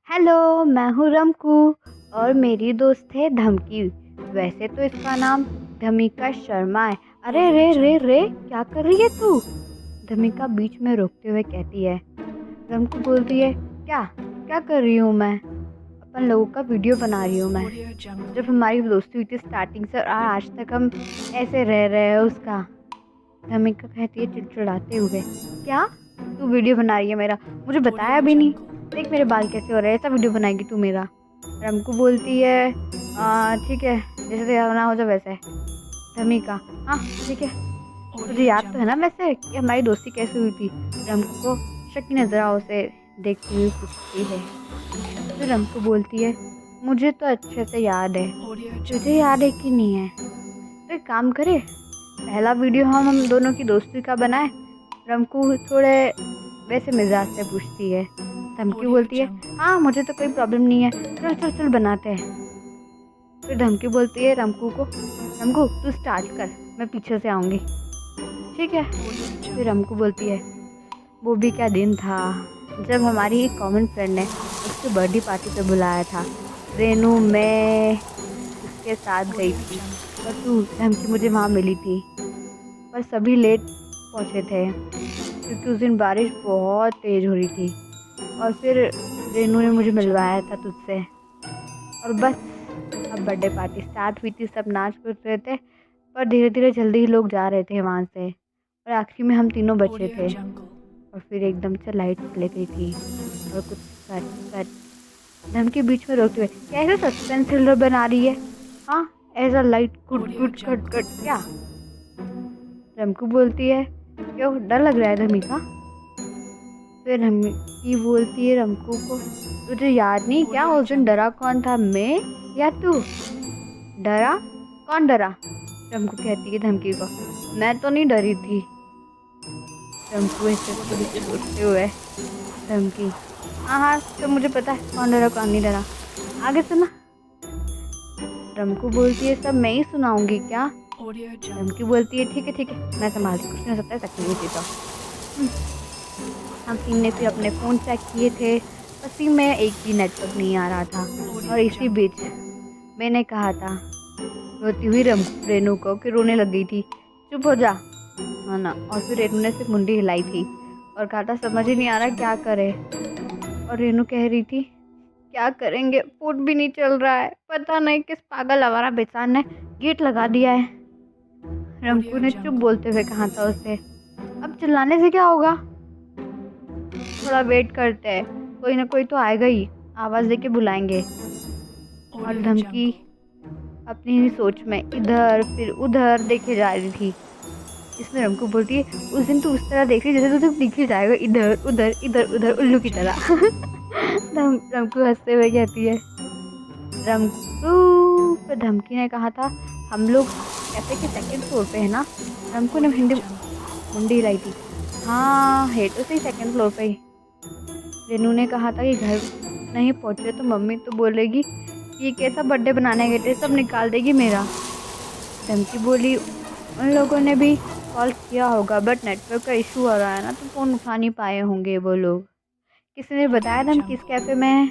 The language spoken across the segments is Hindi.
हेलो, मैं हूँ रमकू और मेरी दोस्त है धमकी। वैसे तो इसका नाम धमिका शर्मा है। अरे रे रे रे, क्या कर रही है तू? धमिका बीच में रोकते हुए कहती है। रमकू बोलती है, क्या क्या कर रही हूँ मैं? अपन लोगों का वीडियो बना रही हूँ मैं। जब हमारी दोस्ती हुई थी स्टार्टिंग से और आज तक हम ऐसे रह रहे हैं उसका। धमिका कहती है चिड़चिड़ाते हुए, क्या तू वीडियो बना रही है मेरा? मुझे बताया भी नहीं। देख मेरे बाल कैसे हो रहे हैं, ऐसा वीडियो बनाएगी तू मेरा? रमकू बोलती है, ठीक है, जैसे तेरा ना हो जाए वैसे। धमिका, हाँ ठीक है। तुझे याद तो है ना वैसे कि हमारी दोस्ती कैसे हुई थी? रमकू को शक की नजरों से देखती हुई पूछती है। फिर रमकू बोलती है, मुझे तो अच्छे से याद है। तुझे याद है कि नहीं है? तो एक काम करे, पहला वीडियो हम दोनों की दोस्ती का बनाए। रमकू थोड़े वैसे मिजाज से पूछती है। धमकी बोलती है, हाँ मुझे तो कोई प्रॉब्लम नहीं है, चल चल चल बनाते हैं। फिर धमकी बोलती है रमकू को, रमकू तू स्टार्ट कर, मैं पीछे से आऊँगी। ठीक है। फिर रमकू बोलती है, वो भी क्या दिन था जब हमारी एक कॉमन फ्रेंड ने उसके बर्थडे पार्टी पे बुलाया था। रेनू, मैं उसके साथ गई थी और तू धमकी मुझे वहाँ मिली थी। पर सभी लेट पहुँचे थे क्योंकि उस दिन बारिश बहुत तेज़ हो रही थी। और फिर रेनू ने मुझे मिलवाया था तुझसे। और बस अब बर्थडे पार्टी स्टार्ट हुई थी, सब नाच कूद रहे थे। पर धीरे धीरे जल्दी ही लोग जा रहे थे वहाँ से और आखिरी में हम तीनों बचे थे। और फिर एकदम से लाइट चली गई थी और कुछ कट कट। धमकी बीच में रोकते हुए, कैसे सस्पेंस थ्रिलर बना रही है? हाँ, ऐसा लाइट गुट गुट कट कट क्या? रमकू बोलती है, क्यों डर लग रहा है धमिका? फिर धमकी बोलती है रमकू को, तुझे याद नहीं क्या उस दिन डरा कौन था, मैं या तू? डरा? कौन डरा? रमकू कहती है धमकी को, मैं तो नहीं डरी थी। रमकू ऐसे थोड़ी सी सोचते हुए, धमकी, हाँ हाँ तो मुझे पता है कौन डरा कौन नहीं डरा, आगे सुना। रमकू बोलती है, सब मैं ही सुनाऊंगी क्या? धमकी बोलती है, ठीक है मैं संभालती, कुछ नहीं हो सकता है, सकती हुई थी तो। हम तीन ने फिर अपने फ़ोन चेक किए थे, उसी में एक भी नेटवर्क नहीं आ रहा था। और इसी बीच मैंने कहा था रोती हुई रेनू को कि रोने लग गई थी, चुप हो जा, हाँ ना। और फिर रेनू ने सिर्फ मुंडी हिलाई थी और कहा था समझ ही नहीं आ रहा क्या करे। और रेनू कह रही थी, क्या करेंगे, फूड भी नहीं चल रहा है, पता नहीं किस पागल आवारा बेचान ने गेट लगा दिया है। रमकू ने चुप बोलते हुए कहा था उसे, अब चिल्लाने से क्या होगा, थोड़ा वेट करते हैं, कोई ना कोई तो आएगा ही, आवाज़ देके बुलाएंगे। और धमकी अपनी ही सोच में इधर फिर उधर देखे जा रही थी। इसमें रमकू बोलती है, उस दिन तू उस तरह देख रही जैसे तुझे दिख ही जाएगा इधर उधर उल्लू की तरह। रमकू हंसते हुए कहती है, रमकू पर धमकी ने कहा था, हम लोग कैफे के सेकंड फ्लोर पे है ना? रमकू ने मुंडी हिलाई थी, हाँ है तो सही सेकंड फ्लोर पे ही। रेनू ने कहा था कि घर नहीं पहुंचे तो मम्मी तो बोलेगी ये कैसा बर्थडे बनाने गए थे, सब निकाल देगी मेरा। धमकी बोली, उन लोगों ने भी कॉल किया होगा बट नेटवर्क का इशू आ रहा है ना, तो फ़ोन उठा नहीं पाए होंगे वो लोग। किसी ने बताया था हम किस कैफ़े में हैं?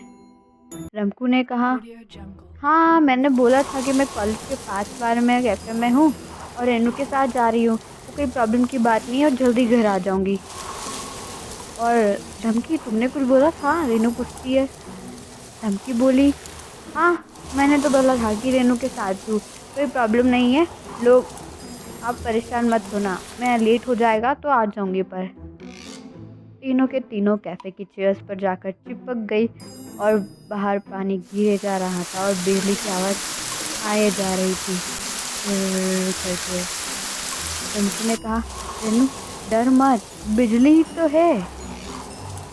रमकू ने कहा, हाँ मैंने बोला था कि मैं कॉलेज के पास बार में कैफ़े में हूँ और रेनू के साथ जा रही हूँ, तो कोई प्रॉब्लम की बात नहीं है और जल्दी घर आ जाऊँगी। और धमकी, तुमने कुछ बोला था? रेनू पूछती है। धमकी बोली, हाँ मैंने तो बोला था कि रेनू के साथ हूँ, कोई प्रॉब्लम नहीं है, लोग आप परेशान मत होना, मैं लेट हो जाएगा तो आ जाऊँगी। पर तीनों के तीनों कैफ़े की चेयर्स पर जाकर चिपक गई और बाहर पानी गिरे जा रहा था और बिजली की आवाज़ आए जा रही थी करके। रमकू ने कहा, रेनू डर मत, बिजली ही तो है।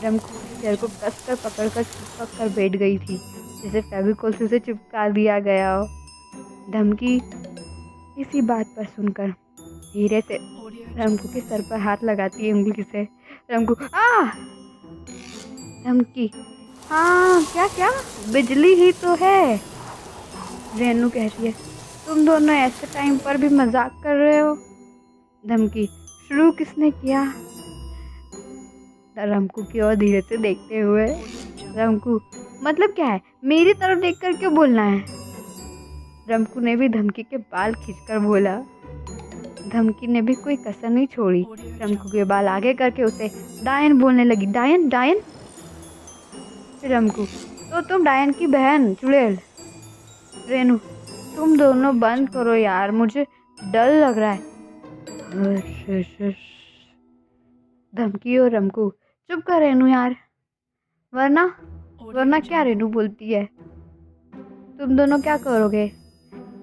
रमकू उस चेयर को कसकर पकड़कर चिपक कर बैठ गई थी, जैसे फेविकोल से उसे चिपका दिया गया हो। धमकी इसी बात पर सुनकर धीरे से रमकू के सर पर हाथ लगाती है उंगली से। रमकू, आ! धमकी, हाँ क्या क्या, बिजली ही तो है। रेनू कहती है, तुम दोनों ऐसे टाइम पर भी मजाक कर रहे हो? धमकी, शुरू किसने किया? रमकू की ओर धीरे से देखते हुए, रमकू, मतलब क्या है, मेरी तरफ देख कर क्यों बोलना है? रमकू ने भी धमकी के बाल खींचकर बोला। धमकी ने भी कोई कसर नहीं छोड़ी। रमकू के बाल आगे करके उसे डायन बोलने लगी। डायन डायन? रमकू, तो तुम डायन की बहन चुड़ैल। रेनू, तुम दोनों बंद करो यार, मुझे डर लग रहा है। धमकी और रमकू, चुप कर रेनू यार, वरना वरना क्या? रेनू बोलती है। तुम दोनों क्या करोगे?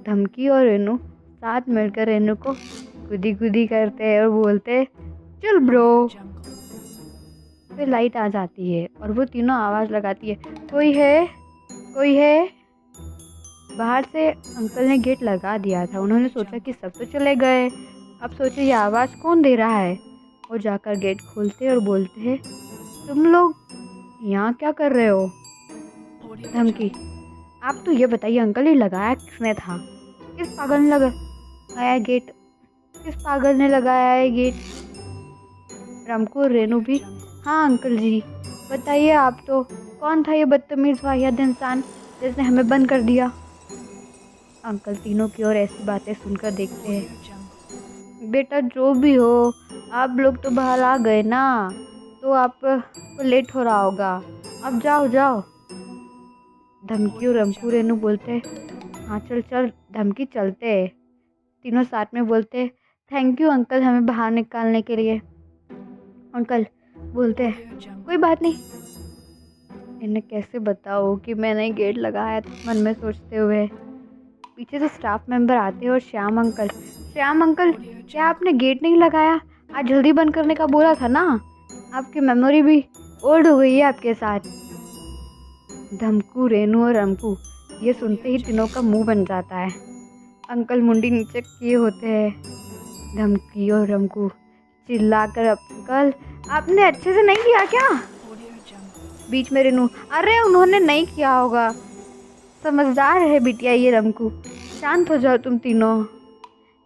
धमकी और रेनू साथ मिलकर रेनू को गुदी गुदी करते हैं और बोलते, चल ब्रो। फिर लाइट आ जाती है और वो तीनों आवाज़ लगाती है, कोई है, कोई है। बाहर से अंकल ने गेट लगा दिया था। उन्होंने सोचा कि सब तो चले गए, अब सोचे ये आवाज़ कौन दे रहा है। वो जाकर गेट खोलते और बोलते हैं, तुम लोग यहाँ क्या कर रहे हो? धमकी, आप तो ये बताइए अंकल, ये लगाया किसने था? किस पागल ने लगाया गेट? किस पागल ने लगाया है गेट? रमकू और रेनू भी, हाँ अंकल जी बताइए आप, तो कौन था ये बदतमीज़ वाहियात इंसान जिसने हमें बंद कर दिया? अंकल तीनों की ओर ऐसी बातें सुनकर देखते हैं। बेटा जो भी हो, आप लोग तो बाहर आ गए ना, तो आपको लेट हो रहा होगा, अब जाओ जाओ। धमकी और रमकू रेनू बोलते, हाँ चल चल धमकी, चलते। तीनों साथ में बोलते, थैंक यू अंकल हमें बाहर निकालने के लिए। अंकल बोलते हैं, कोई बात नहीं। इन्हें कैसे बताओ कि मैंने गेट लगाया था, मन में सोचते हुए। पीछे से स्टाफ मेंबर आते हैं और श्याम अंकल, श्याम अंकल क्या आपने गेट नहीं लगाया? आज जल्दी बंद करने का बोला था ना, आपकी मेमोरी भी ओल्ड हो गई है आपके साथ। धमकू, रेनू और रमकू ये सुनते ही तीनों का मुंह बन जाता है। अंकल मुंडी नीचे किए होते हैं। धमकी और रमकू चिल्लाकर, अंकल आपने अच्छे से नहीं किया क्या? बीच में रेनू, अरे उन्होंने नहीं किया होगा, समझदार है बिटिया ये रमकू, शांत हो जाओ तुम तीनों।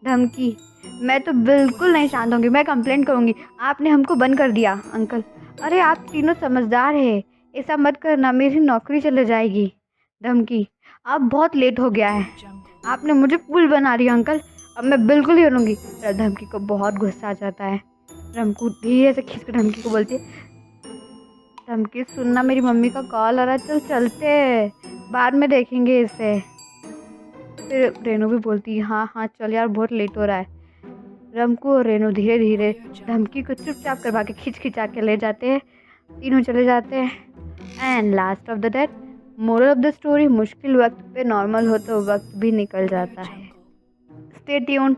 धमकी, मैं तो बिल्कुल नहीं शांत होंगी, मैं कंप्लेंट करूंगी, आपने हमको बंद कर दिया। अंकल, अरे आप तीनों समझदार है, ऐसा मत करना, मेरी नौकरी चले जाएगी। धमकी, अब बहुत लेट हो गया है, आपने मुझे फूल बना दिया अंकल, अब मैं बिल्कुल ही बनूंगी। धमकी को बहुत गुस्सा आ जाता है। रमकू धीरे से खींच कर धमकी को बोलती है, धमकी सुनना, मेरी मम्मी का कॉल आ रहा है, चल चलते, बाद में देखेंगे इसे। फिर रेनू भी बोलती है, हाँ हाँ चल यार, बहुत लेट हो रहा है। रमकू और रेनू धीरे धीरे धमकी को चुपचाप करवा के खींच खिंचा के ले जाते हैं। तीनों चले जाते हैं। And last of the date, moral of the story, मुश्किल वक्त पे नॉर्मल हो तो वक्त भी निकल जाता है। Stay tuned.